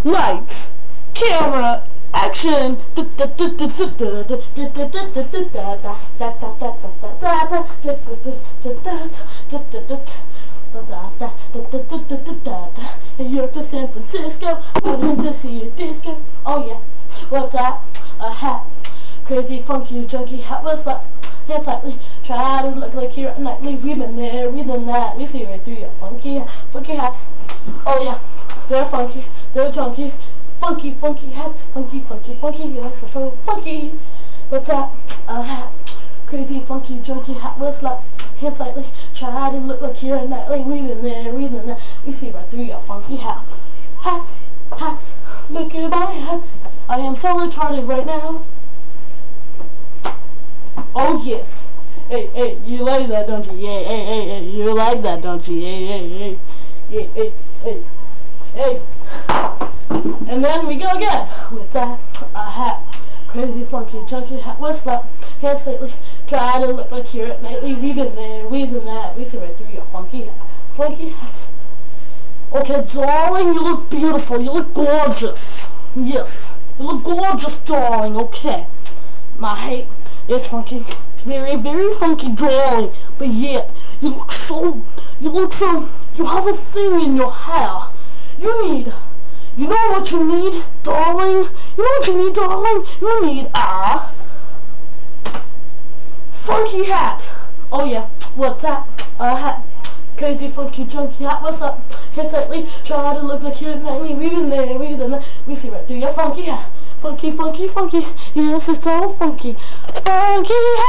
lights, camera, action. You're to San Francisco, wanting to see a disco. Oh yeah, what's that? A hat, crazy, funky, junky hat. What's that? Hands slightly, try to look like you're nightly. We've been there, we've done that. We see right through your funky hats. Oh yeah, they're funky, they're junky. Funky hats, funky, you look so funky. What's that? A hat, crazy, funky, junky hat. What's that? Hands slightly, try to look like you're nightly. We've been there, we've done that. We see right through your funky hats. Look at my hats. I am so retarded right now. Oh yes. Hey, you like that, don't you? Yeah, hey, you like that, don't you? Hey. And then we go again with that hat, crazy, funky, junky hat. What's that? Hands slightly, try to look like you're at nightly. We've been there, we've done that. We see right through your funky hat. Okay, darling, you look beautiful. You look gorgeous. Yes, you look gorgeous, darling. Okay, my hate. It's funky, very, very funky drawing, but yet, you have a thing in your hair. You know what you need, darling? You need a funky hat. Oh yeah, what's that? A hat, crazy, funky, junky hat. What's up? Hands slightly, try to look like you're nightly. We've been there, we've done that. We see right through your funky hat. Funky. Yes, it's so funky. Funky hat.